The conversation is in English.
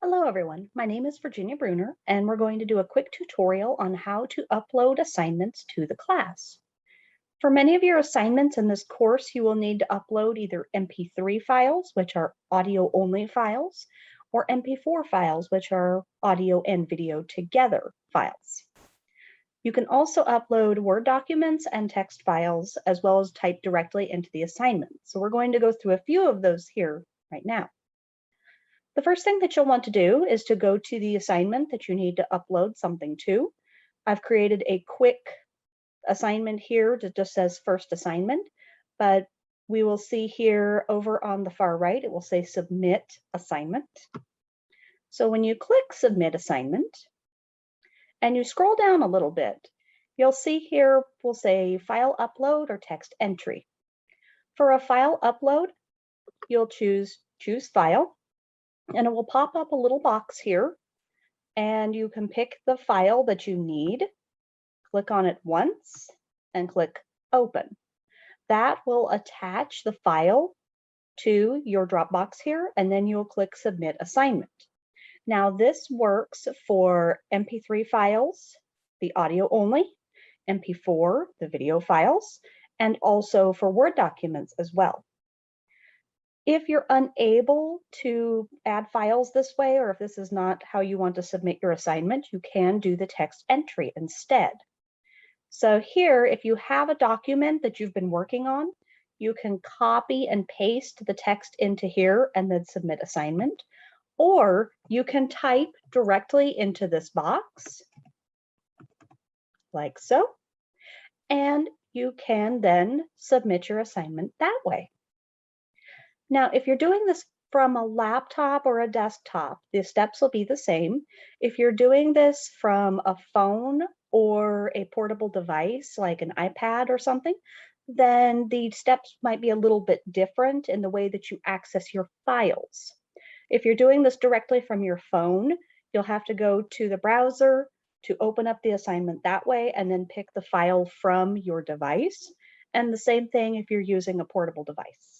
Hello everyone, my name is Virginia Bruner and we're going to do a quick tutorial on how to upload assignments to the class. For many of your assignments in this course, you will need to upload either MP3 files, which are audio only files, or MP4 files, which are audio and video together files. You can also upload Word documents and text files, as well as type directly into the assignment. So we're going to go through a few of those here right now. The first thing that you'll want to do is to go to the assignment that you need to upload something to. I've created a quick assignment here that just says first assignment, but we will see here over on the far right, it will say submit assignment. So when you click submit assignment and you scroll down a little bit, you'll see here will say file upload or text entry. For a file upload, you'll choose file, and it will pop up a little box here, and you can pick the file that you need, click on it once, and click open. That will attach the file to your Dropbox here, and then you'll click submit assignment. Now this works for MP3 files, the audio only, MP4, the video files, and also for Word documents as well. If you're unable to add files this way, or if this is not how you want to submit your assignment, you can do the text entry instead. So here, if you have a document that you've been working on, you can copy and paste the text into here and then submit assignment, or you can type directly into this box, like so, and you can then submit your assignment that way. Now, if you're doing this from a laptop or a desktop, the steps will be the same. If you're doing this from a phone or a portable device like an iPad or something, then the steps might be a little bit different in the way that you access your files. If you're doing this directly from your phone, you'll have to go to the browser to open up the assignment that way and then pick the file from your device. And the same thing if you're using a portable device.